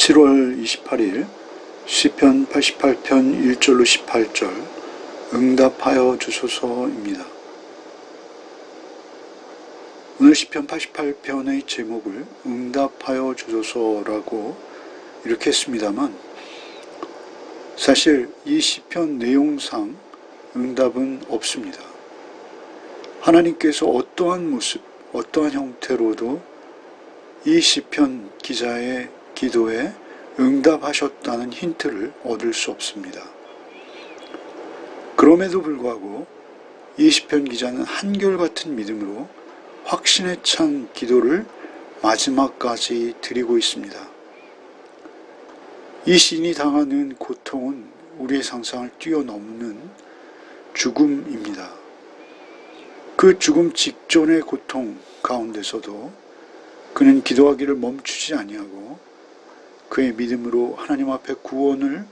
7월 28일 시편 88편 1절로 18절 응답하여 주소서입니다. 오늘 시편 88편의 제목을 응답하여 주소서라고 이렇게 했습니다만, 사실 이 시편 내용상 응답은 없습니다. 하나님께서 어떠한 모습, 어떠한 형태로도 이 시편 기자의 기도에 응답하셨다는 힌트를 얻을 수 없습니다. 그럼에도 불구하고 이 시편 기자는 한결같은 믿음으로 확신에 찬 기도를 마지막까지 드리고 있습니다. 이 시인이 당하는 고통은 우리의 상상을 뛰어넘는 죽음입니다. 그 죽음 직전의 고통 가운데서도 그는 기도하기를 멈추지 아니하고 그의 믿음으로 하나님 앞에 구원을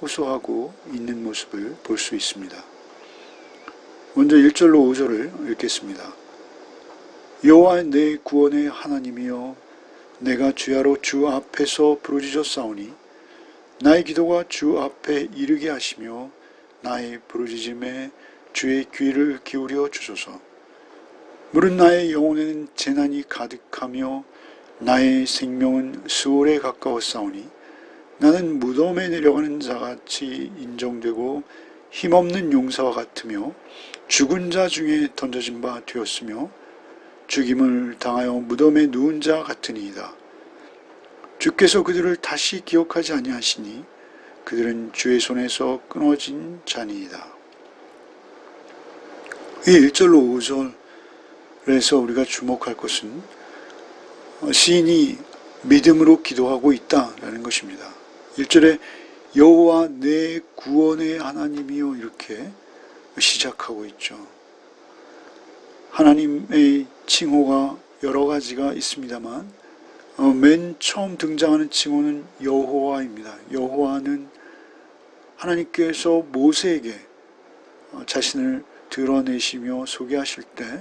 호소하고 있는 모습을 볼 수 있습니다. 먼저 1절로 5절을 읽겠습니다. 여호와 내 구원의 하나님이여, 내가 주야로 주 앞에서 부르짖었사오니 나의 기도가 주 앞에 이르게 하시며 나의 부르짖음에 주의 귀를 기울여 주소서. 무릇 나의 영혼에는 재난이 가득하며 나의 생명은 스올에 가까웠사오니 나는 무덤에 내려가는 자같이 인정되고 힘없는 용사와 같으며 죽은 자 중에 던져진 바 되었으며 죽임을 당하여 무덤에 누운 자 같으니이다. 주께서 그들을 다시 기억하지 아니하시니 그들은 주의 손에서 끊어진 자니이다. 이 1절로 5절에서 우리가 주목할 것은 시인이 믿음으로 기도하고 있다라는 것입니다. 1절에 여호와 내 구원의 하나님이요 이렇게 시작하고 있죠. 하나님의 칭호가 여러 가지가 있습니다만 맨 처음 등장하는 칭호는 여호와입니다. 여호와는 하나님께서 모세에게 자신을 드러내시며 소개하실 때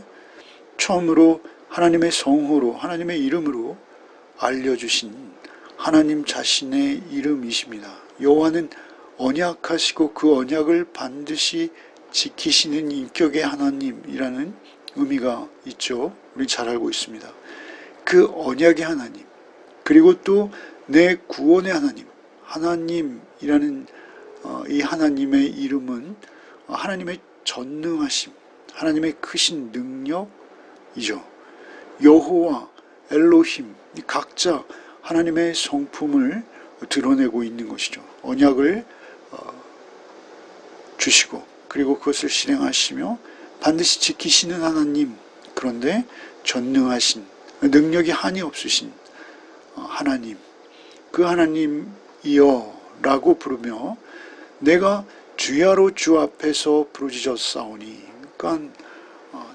처음으로 하나님의 성호로, 하나님의 이름으로 알려주신 하나님 자신의 이름이십니다. 여호와는 언약하시고 그 언약을 반드시 지키시는 인격의 하나님이라는 의미가 있죠. 우리 잘 알고 있습니다. 그 언약의 하나님, 그리고 또 내 구원의 하나님, 하나님이라는 이 하나님의 이름은 하나님의 전능하심, 하나님의 크신 능력이죠. 여호와, 엘로힘, 각자 하나님의 성품을 드러내고 있는 것이죠. 언약을 주시고 그리고 그것을 실행하시며 반드시 지키시는 하나님, 그런데 전능하신, 능력이 한이 없으신 하나님, 그 하나님이여 라고 부르며 내가 주야로 주 앞에서 부르짖었사오니, 그러니까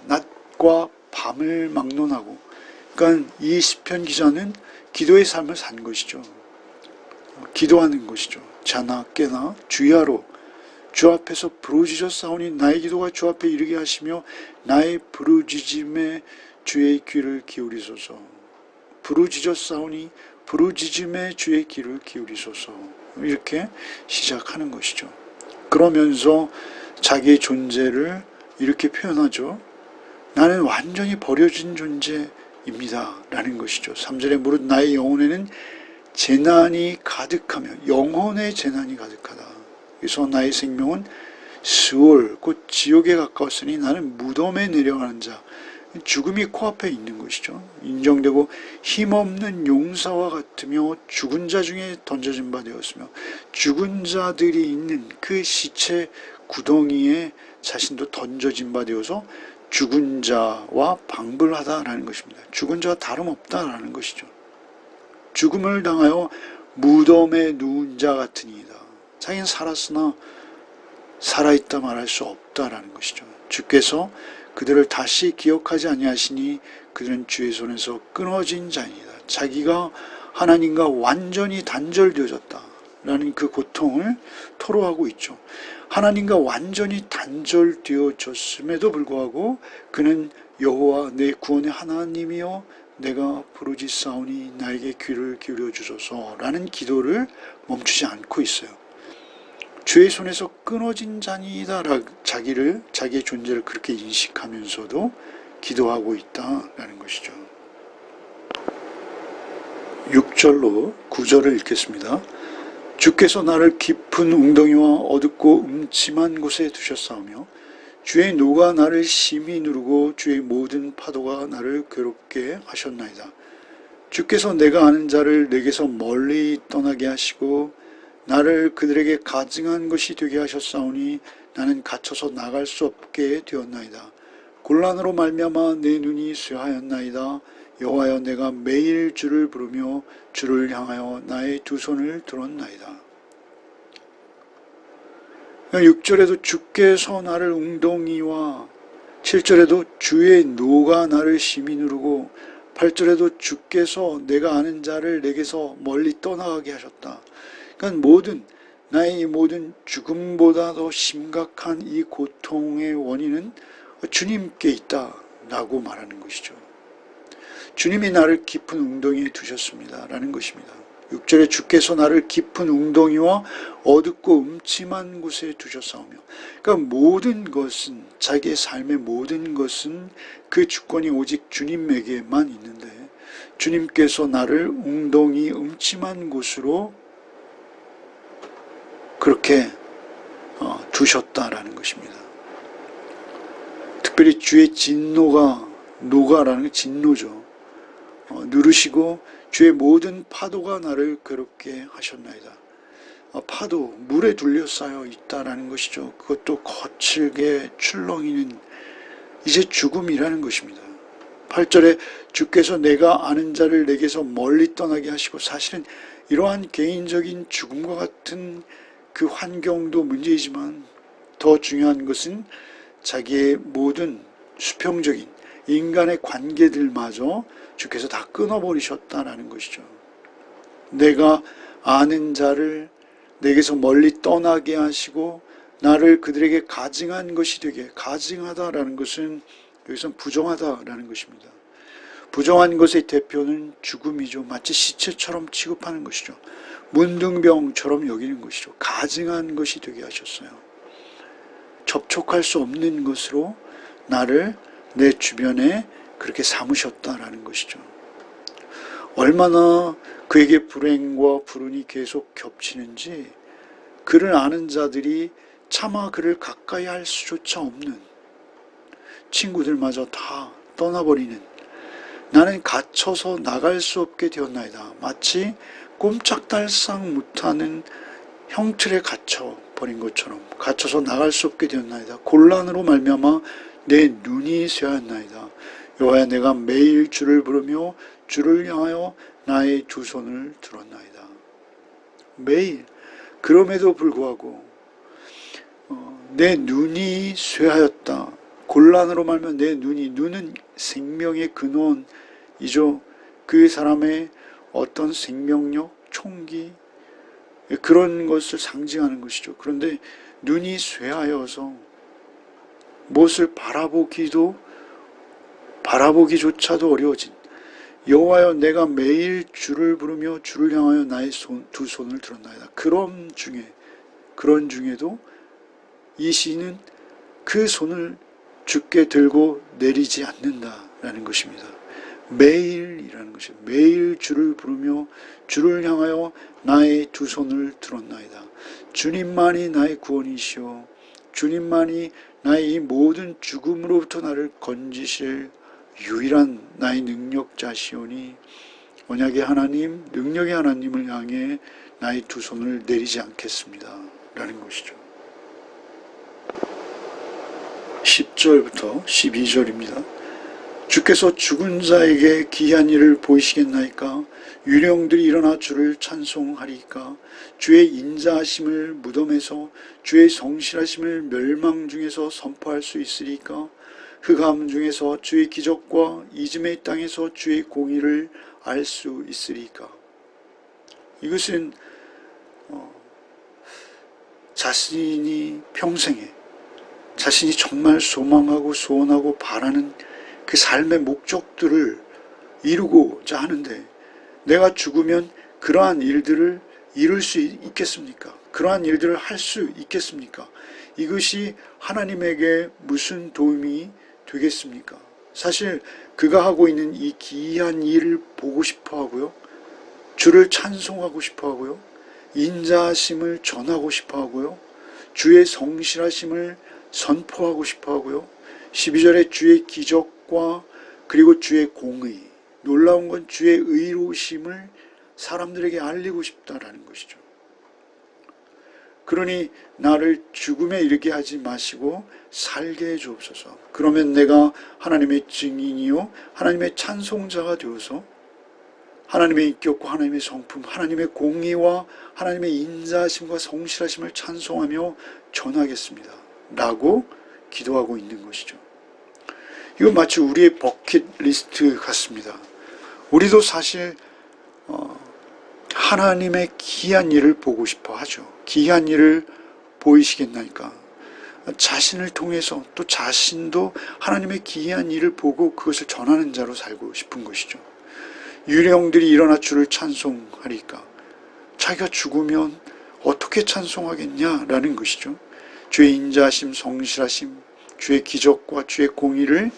낮과 밤을 막론하고, 그러니까 이 시편 기자는 기도의 삶을 산 것이죠. 기도하는 것이죠. 자나 깨나 주야로 주 앞에서 부르짖었사오니 나의 기도가 주 앞에 이르게 하시며 나의 부르짖음에 주의 귀를 기울이소서. 부르짖었사오니 부르짖음에 주의 귀를 기울이소서. 이렇게 시작하는 것이죠. 그러면서 자기의 존재를 이렇게 표현하죠. 나는 완전히 버려진 존재입니다 라는 것이죠. 3절에 무릇 나의 영혼에는 재난이 가득하며, 영혼의 재난이 가득하다. 그래서 나의 생명은 스올, 곧 지옥에 가까웠으니 나는 무덤에 내려가는 자, 죽음이 코앞에 있는 것이죠. 인정되고 힘없는 용사와 같으며 죽은 자 중에 던져진 바 되었으며, 죽은 자들이 있는 그 시체 구덩이에 자신도 던져진 바 되어서 죽은 자와 방불하다라는 것입니다. 죽은 자와 다름없다라는 것이죠. 죽음을 당하여 무덤에 누운 자 같으니이다. 자기는 살았으나 살아있다 말할 수 없다라는 것이죠. 주께서 그들을 다시 기억하지 아니하시니 그들은 주의 손에서 끊어진 자이다. 자기가 하나님과 완전히 단절되어졌다라는 그 고통을 토로하고 있죠. 하나님과 완전히 단절되어졌음에도 불구하고 그는 여호와 내 구원의 하나님이여, 내가 부르짖사오니 나에게 귀를 기울여 주소서 라는 기도를 멈추지 않고 있어요. 주의 손에서 끊어진 자니이다 자기의 존재를 그렇게 인식하면서도 기도하고 있다라는 것이죠. 6절로 9절을 읽겠습니다. 주께서 나를 깊은 웅덩이와 어둡고 음침한 곳에 두셨사오며 주의 노가 나를 심히 누르고 주의 모든 파도가 나를 괴롭게 하셨나이다. 주께서 내가 아는 자를 내게서 멀리 떠나게 하시고 나를 그들에게 가증한 것이 되게 하셨사오니 나는 갇혀서 나갈 수 없게 되었나이다. 곤란으로 말미암아 내 눈이 쇠하였나이다. 여호와여, 내가 매일 주를 부르며 주를 향하여 나의 두 손을 들었나이다. 6절에도 주께서 나를 웅덩이와 7절에도 주의 노가 나를 심히 누르고 8절에도 주께서 내가 아는 자를 내게서 멀리 떠나가게 하셨다. 그러니까 나의 이 모든 죽음보다 더 심각한 이 고통의 원인은 주님께 있다라고 말하는 것이죠. 주님이 나를 깊은 웅덩이에 두셨습니다 라는 것입니다. 6절에 주께서 나를 깊은 웅덩이와 어둡고 음침한 곳에 두셨사오며, 그러니까 모든 것은, 자기의 삶의 모든 것은 그 주권이 오직 주님에게만 있는데 주님께서 나를 웅덩이 음침한 곳으로 그렇게 두셨다라는 것입니다. 특별히 주의 노가라는 게 진노죠. 누르시고 주의 모든 파도가 나를 괴롭게 하셨나이다. 파도, 물에 둘러싸여 있다라는 것이죠. 그것도 거칠게 출렁이는 이제 죽음이라는 것입니다. 8절에 주께서 내가 아는 자를 내게서 멀리 떠나게 하시고, 사실은 이러한 개인적인 죽음과 같은 그 환경도 문제이지만 더 중요한 것은 자기의 모든 수평적인 인간의 관계들마저 주께서 다 끊어버리셨다라는 것이죠. 내가 아는 자를 내게서 멀리 떠나게 하시고 나를 그들에게 가증한 것이 되게, 가증하다라는 것은 여기서 부정하다라는 것입니다. 부정한 것의 대표는 죽음이죠. 마치 시체처럼 취급하는 것이죠. 문둥병처럼 여기는 것이죠. 가증한 것이 되게 하셨어요. 접촉할 수 없는 것으로 나를 내 주변에 그렇게 삼으셨다라는 것이죠. 얼마나 그에게 불행과 불운이 계속 겹치는지 그를 아는 자들이 차마 그를 가까이 할 수조차 없는, 친구들마저 다 떠나버리는, 나는 갇혀서 나갈 수 없게 되었나이다. 마치 꼼짝달싹 못하는 형틀에 갇혀버린 것처럼 갇혀서 나갈 수 없게 되었나이다. 곤란으로 말미암아 내 눈이 쇠하였나이다. 여호와여, 내가 매일 주를 부르며 주를 향하여 나의 두 손을 들었나이다. 매일. 그럼에도 불구하고 내 눈이 쇠하였다. 곤란으로 말하면 눈은 생명의 근원이죠. 그 사람의 어떤 생명력, 총기, 그런 것을 상징하는 것이죠. 그런데 눈이 쇠하여서 무엇을 바라보기조차도 어려워진, 여호와여, 내가 매일 주를 부르며 주를 향하여 나의 두 손을 들었나이다. 그런 중에도 이 시인은 그 손을 주께 들고 내리지 않는다라는 것입니다. 매일이라는 것이죠. 매일 주를 부르며 주를 향하여 나의 두 손을 들었나이다. 주님만이 나의 구원이시오. 주님만이 나의 이 모든 죽음으로부터 나를 건지실 유일한 나의 능력자시오니 언약의 하나님, 능력의 하나님을 향해 나의 두 손을 내리지 않겠습니다 라는 것이죠. 10절부터 12절입니다. 주께서 죽은 자에게 기이한 일을 보이시겠나이까? 유령들이 일어나 주를 찬송하리까? 주의 인자하심을 무덤에서, 주의 성실하심을 멸망 중에서 선포할 수 있으리까? 흑암 중에서 주의 기적과 이즘의 땅에서 주의 공의를 알 수 있으리까? 이것은 자신이 평생에 자신이 정말 소망하고 소원하고 바라는 그 삶의 목적들을 이루고자 하는데 내가 죽으면 그러한 일들을 이룰 수 있겠습니까? 그러한 일들을 할 수 있겠습니까? 이것이 하나님에게 무슨 도움이 되겠습니까? 사실 그가 하고 있는 이 기이한 일을 보고 싶어 하고요. 주를 찬송하고 싶어 하고요. 인자하심을 전하고 싶어 하고요. 주의 성실하심을 선포하고 싶어 하고요. 12절에 주의 기적과 그리고 주의 공의, 놀라운 건 주의 의로우심을 사람들에게 알리고 싶다라는 것이죠. 그러니 나를 죽음에 이르게 하지 마시고 살게 해 주옵소서. 그러면 내가 하나님의 증인이요 하나님의 찬송자가 되어서 하나님의 인격과 하나님의 성품, 하나님의 공의와 하나님의 인자하심과 성실하심을 찬송하며 전하겠습니다. 라고 기도하고 있는 것이죠. 이건 마치 우리의 버킷리스트 같습니다. 우리도 사실 하나님의 기이한 일을 보고 싶어 하죠. 기이한 일을 보이시겠나이까? 자신을 통해서 또 자신도 하나님의 기이한 일을 보고 그것을 전하는 자로 살고 싶은 것이죠. 유령들이 일어나 주를 찬송하리까? 자기가 죽으면 어떻게 찬송하겠냐라는 것이죠. 주의 인자하심, 성실하심, 주의 기적과 주의 공의를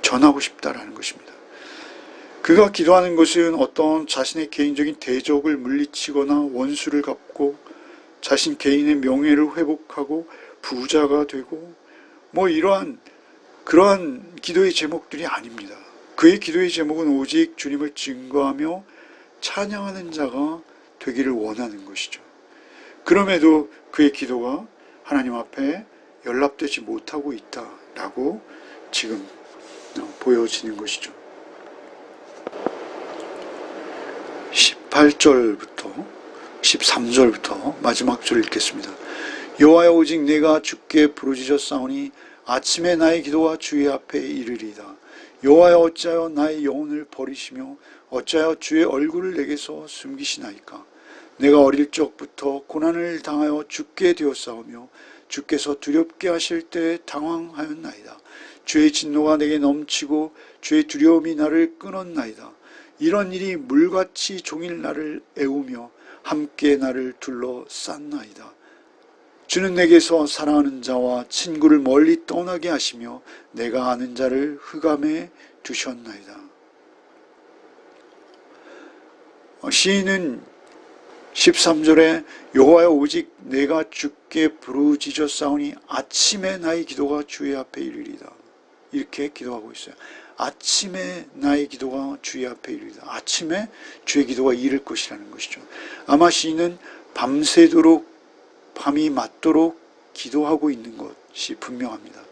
전하고 싶다라는 것입니다. 그가 기도하는 것은 어떤 자신의 개인적인 대적을 물리치거나 원수를 갚고 자신 개인의 명예를 회복하고 부자가 되고 그러한 기도의 제목들이 아닙니다. 그의 기도의 제목은 오직 주님을 증거하며 찬양하는 자가 되기를 원하는 것이죠. 그럼에도 그의 기도가 하나님 앞에 연락되지 못하고 있다라고 지금 보여지는 것이죠. 18절부터 13절부터 마지막 절을 읽겠습니다. 여호와여 오직 내가 주께 부르짖었사오니 아침에 나의 기도가 주의 앞에 이르리이다. 여호와여 어찌하여 나의 영혼을 버리시며 어찌하여 주의 얼굴을 내게서 숨기시나이까. 내가 어릴 적부터 고난을 당하여 죽게 되었사오며 주께서 두렵게 하실 때 당황하였나이다. 주의 진노가 내게 넘치고 주의 두려움이 나를 끊었나이다. 이런 일이 물같이 종일 나를 애우며 함께 나를 둘러쌌나이다. 주는 내게서 사랑하는 자와 친구를 멀리 떠나게 하시며 내가 아는 자를 흑암에 두셨나이다. 시인은 13절에 여호와여 오직 내가 주께 부르짖었사오니 아침에 나의 기도가 주의 앞에 이르리이다. 이렇게 기도하고 있어요. 아침에 나의 기도가 주의 앞에 이르리이다. 아침에 주의 기도가 이를 것이라는 것이죠. 아마 시인은 밤새도록 밤이 맞도록 기도하고 있는 것이 분명합니다.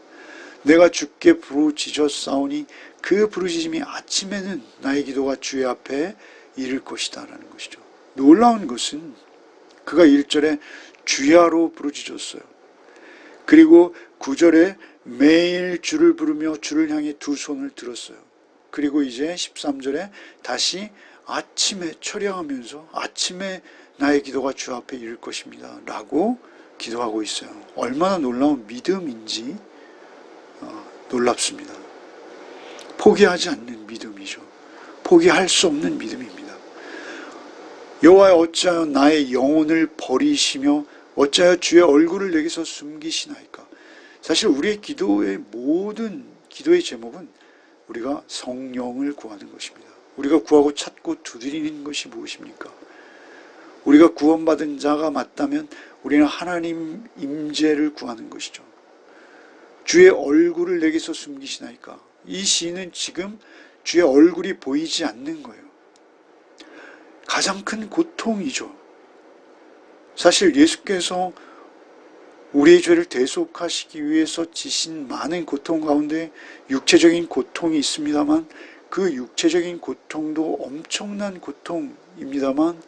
내가 주께 부르짖었사오니 그 부르짖음이 아침에는 나의 기도가 주의 앞에 이를 것이다 라는 것이죠. 놀라운 것은 그가 1절에 주야로 부르짖었어요. 그리고 9절에 매일 주를 부르며 주를 향해 두 손을 들었어요. 그리고 이제 13절에 다시 아침에 철야하면서 아침에 나의 기도가 주 앞에 이를 것입니다 라고 기도하고 있어요. 얼마나 놀라운 믿음인지 놀랍습니다. 포기하지 않는 믿음이죠. 포기할 수 없는 믿음입니다. 여호와여 어찌하여 나의 영혼을 버리시며 어찌하여 주의 얼굴을 내게서 숨기시나이까. 사실 우리의 기도의 모든 기도의 제목은 우리가 성령을 구하는 것입니다. 우리가 구하고 찾고 두드리는 것이 무엇입니까? 우리가 구원받은 자가 맞다면 우리는 하나님 임재를 구하는 것이죠. 주의 얼굴을 내게서 숨기시나이까. 이 시인은 지금 주의 얼굴이 보이지 않는 거예요. 가장 큰 고통이죠. 사실 예수께서 우리의 죄를 대속하시기 위해서 지신 많은 고통 가운데 육체적인 고통이 있습니다만 그 육체적인 고통도 엄청난 고통입니다만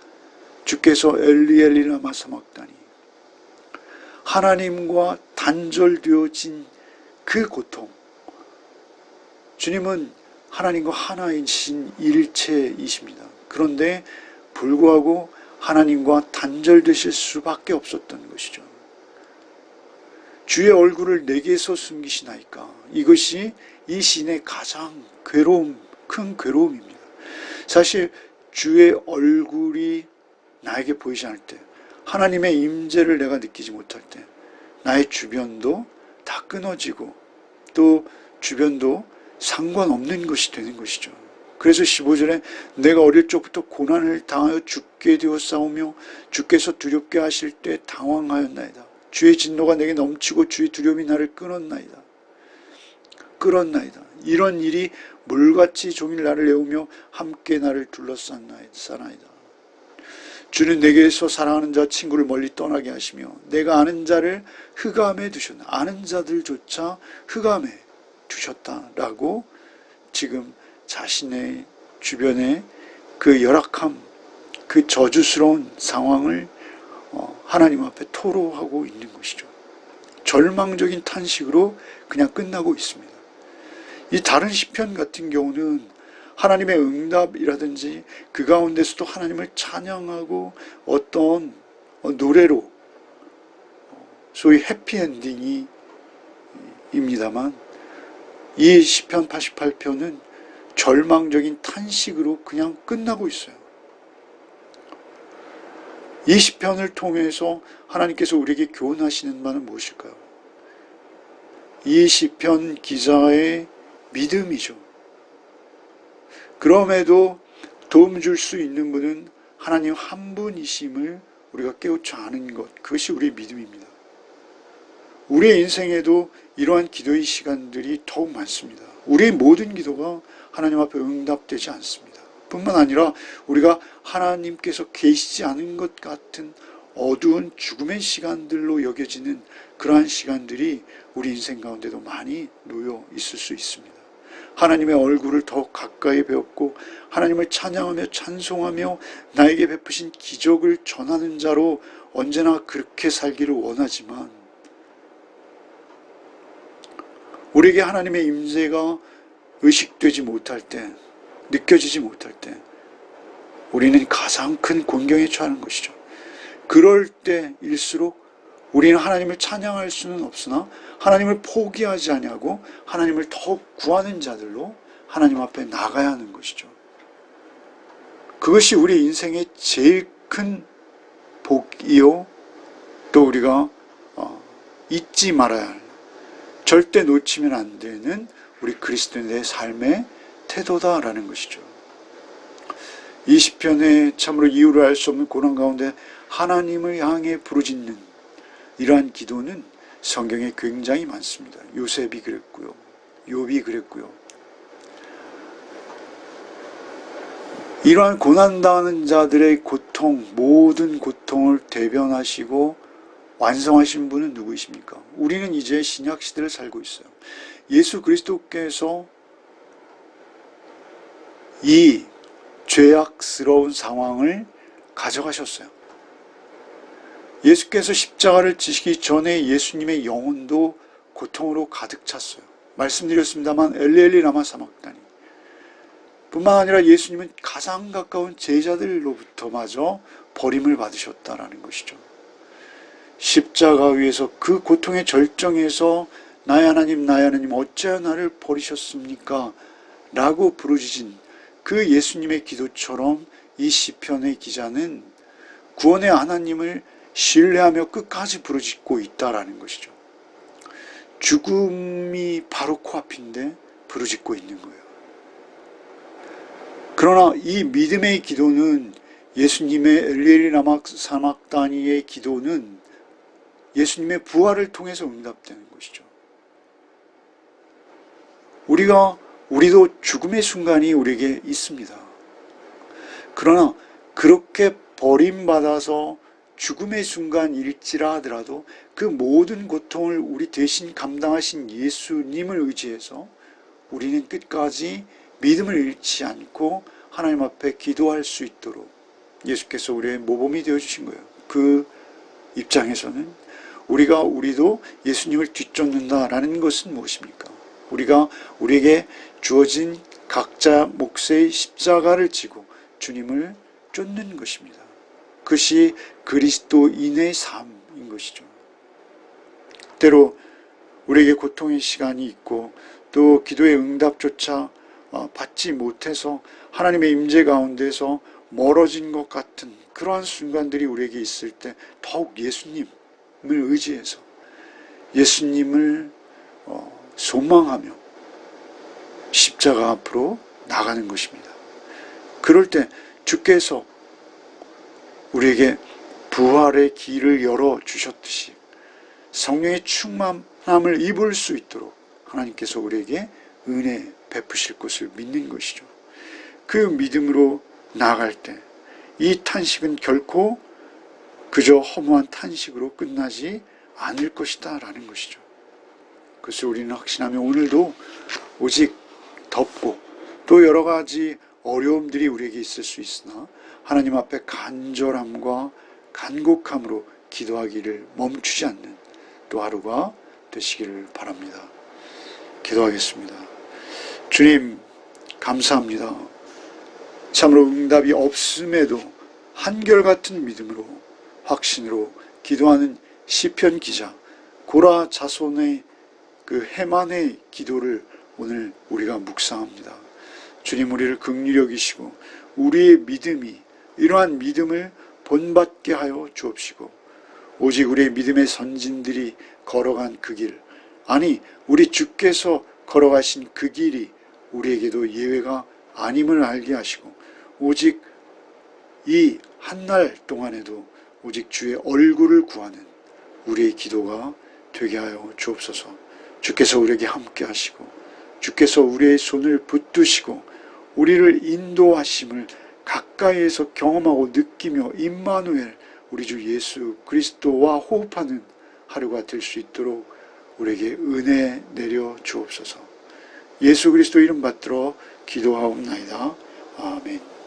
주께서 엘리 엘리 라마 사막다니 하나님과 단절되어진 그 고통, 주님은 하나님과 하나이신 일체이십니다. 그런데 불구하고 하나님과 단절되실 수밖에 없었던 것이죠. 주의 얼굴을 내게서 숨기시나이까. 이것이 이 시인의 가장 큰 괴로움입니다. 사실 주의 얼굴이 나에게 보이지 않을 때, 하나님의 임재를 내가 느끼지 못할 때 나의 주변도 다 끊어지고 또 주변도 상관없는 것이 되는 것이죠. 그래서 15절에 내가 어릴 적부터 고난을 당하여 죽게 되어 싸우며 주께서 두렵게 하실 때 당황하였나이다. 주의 진노가 내게 넘치고 주의 두려움이 나를 끌었나이다. 이런 일이 물같이 종일 나를 애우며 함께 나를 둘러싸나이다. 주는 내게서 사랑하는 자 친구를 멀리 떠나게 하시며 내가 아는 자를 흑암에 두셨나. 아는 자들조차 흑암에 두셨다라고 지금 자신의 주변에 그 열악함, 그 저주스러운 상황을 하나님 앞에 토로하고 있는 것이죠. 절망적인 탄식으로 그냥 끝나고 있습니다. 이 다른 시편 같은 경우는 하나님의 응답이라든지 그 가운데서도 하나님을 찬양하고 어떤 노래로 소위 해피엔딩이 입니다만, 이 시편 88편은 절망적인 탄식으로 그냥 끝나고 있어요. 이 시편을 통해서 하나님께서 우리에게 교훈하시는 바는 무엇일까요? 이 시편 기자의 믿음이죠. 그럼에도 도움 줄 수 있는 분은 하나님 한 분이심을 우리가 깨우쳐 아는 것, 그것이 우리의 믿음입니다. 우리의 인생에도 이러한 기도의 시간들이 더욱 많습니다. 우리의 모든 기도가 하나님 앞에 응답되지 않습니다. 뿐만 아니라 우리가 하나님께서 계시지 않은 것 같은 어두운 죽음의 시간들로 여겨지는 그러한 시간들이 우리 인생 가운데도 많이 놓여 있을 수 있습니다. 하나님의 얼굴을 더욱 가까이 배웠고 하나님을 찬양하며 찬송하며 나에게 베푸신 기적을 전하는 자로 언제나 그렇게 살기를 원하지만, 우리에게 하나님의 임재가 의식되지 못할 때, 느껴지지 못할 때 우리는 가장 큰 곤경에 처하는 것이죠. 그럴 때일수록 우리는 하나님을 찬양할 수는 없으나 하나님을 포기하지 아니하고 하나님을 더욱 구하는 자들로 하나님 앞에 나가야 하는 것이죠. 그것이 우리 인생의 제일 큰 복이요, 또 우리가 잊지 말아야 할, 절대 놓치면 안 되는 우리 그리스도인의 삶의 태도다라는 것이죠. 이 시편에 참으로 이유를 알 수 없는 고난 가운데 하나님을 향해 부르짖는 이러한 기도는 성경에 굉장히 많습니다. 요셉이 그랬고요, 욥이 그랬고요. 이러한 고난당하는 자들의 고통, 모든 고통을 대변하시고 완성하신 분은 누구이십니까? 우리는 이제 신약 시대를 살고 있어요. 예수 그리스도께서 이 죄악스러운 상황을 가져가셨어요. 예수께서 십자가를 지시기 전에 예수님의 영혼도 고통으로 가득 찼어요. 말씀드렸습니다만 엘리 라마 사막다니. 뿐만 아니라 예수님은 가장 가까운 제자들로부터마저 버림을 받으셨다라는 것이죠. 십자가 위에서 그 고통의 절정에서 나의 하나님 어찌하여 나를 버리셨습니까? 라고 부르짖은 그 예수님의 기도처럼 이 시편의 기자는 구원의 하나님을 신뢰하며 끝까지 부르짖고 있다라는 것이죠. 죽음이 바로 코앞인데 부르짖고 있는 거예요. 그러나 이 믿음의 기도는, 예수님의 엘리 라마 사막다니의 기도는 예수님의 부활을 통해서 응답되는 것이죠. 우리도 죽음의 순간이 우리에게 있습니다. 그러나 그렇게 버림받아서 죽음의 순간일지라 하더라도 그 모든 고통을 우리 대신 감당하신 예수님을 의지해서 우리는 끝까지 믿음을 잃지 않고 하나님 앞에 기도할 수 있도록 예수께서 우리의 모범이 되어주신 거예요. 그 입장에서는 우리도 예수님을 뒤쫓는다라는 것은 무엇입니까? 우리가 우리에게 주어진 각자 몫의 십자가를 지고 주님을 쫓는 것입니다. 그것이 그리스도인의 삶인 것이죠. 때로 우리에게 고통의 시간이 있고 또 기도의 응답조차 받지 못해서 하나님의 임재 가운데서 멀어진 것 같은 그러한 순간들이 우리에게 있을 때 더욱 예수님을 의지해서 예수님을 소망하며 십자가 앞으로 나가는 것입니다. 그럴 때 주께서 우리에게 부활의 길을 열어주셨듯이 성령의 충만함을 입을 수 있도록 하나님께서 우리에게 은혜 베푸실 것을 믿는 것이죠. 그 믿음으로 나아갈 때 이 탄식은 결코 그저 허무한 탄식으로 끝나지 않을 것이다 라는 것이죠. 그것을 우리는 확신하며 오늘도 오직 덥고 또 여러 가지 어려움들이 우리에게 있을 수 있으나 하나님 앞에 간절함과 간곡함으로 기도하기를 멈추지 않는 또 하루가 되시기를 바랍니다. 기도하겠습니다. 주님 감사합니다. 참으로 응답이 없음에도 한결같은 믿음으로 확신으로 기도하는 시편 기자 고라 자손의 그 해만의 기도를 오늘 우리가 묵상합니다. 주님 우리를 긍휼히 여기시고 우리의 믿음이 이러한 믿음을 본받게 하여 주옵시고 오직 우리의 믿음의 선진들이 걸어간 그 길, 아니 우리 주께서 걸어가신 그 길이 우리에게도 예외가 아님을 알게 하시고 오직 이 한날 동안에도 오직 주의 얼굴을 구하는 우리의 기도가 되게 하여 주옵소서. 주께서 우리에게 함께 하시고 주께서 우리의 손을 붙드시고 우리를 인도하심을 가까이에서 경험하고 느끼며 임마누엘 우리 주 예수 그리스도와 호흡하는 하루가 될 수 있도록 우리에게 은혜 내려 주옵소서. 예수 그리스도 이름 받들어 기도하옵나이다. 아멘.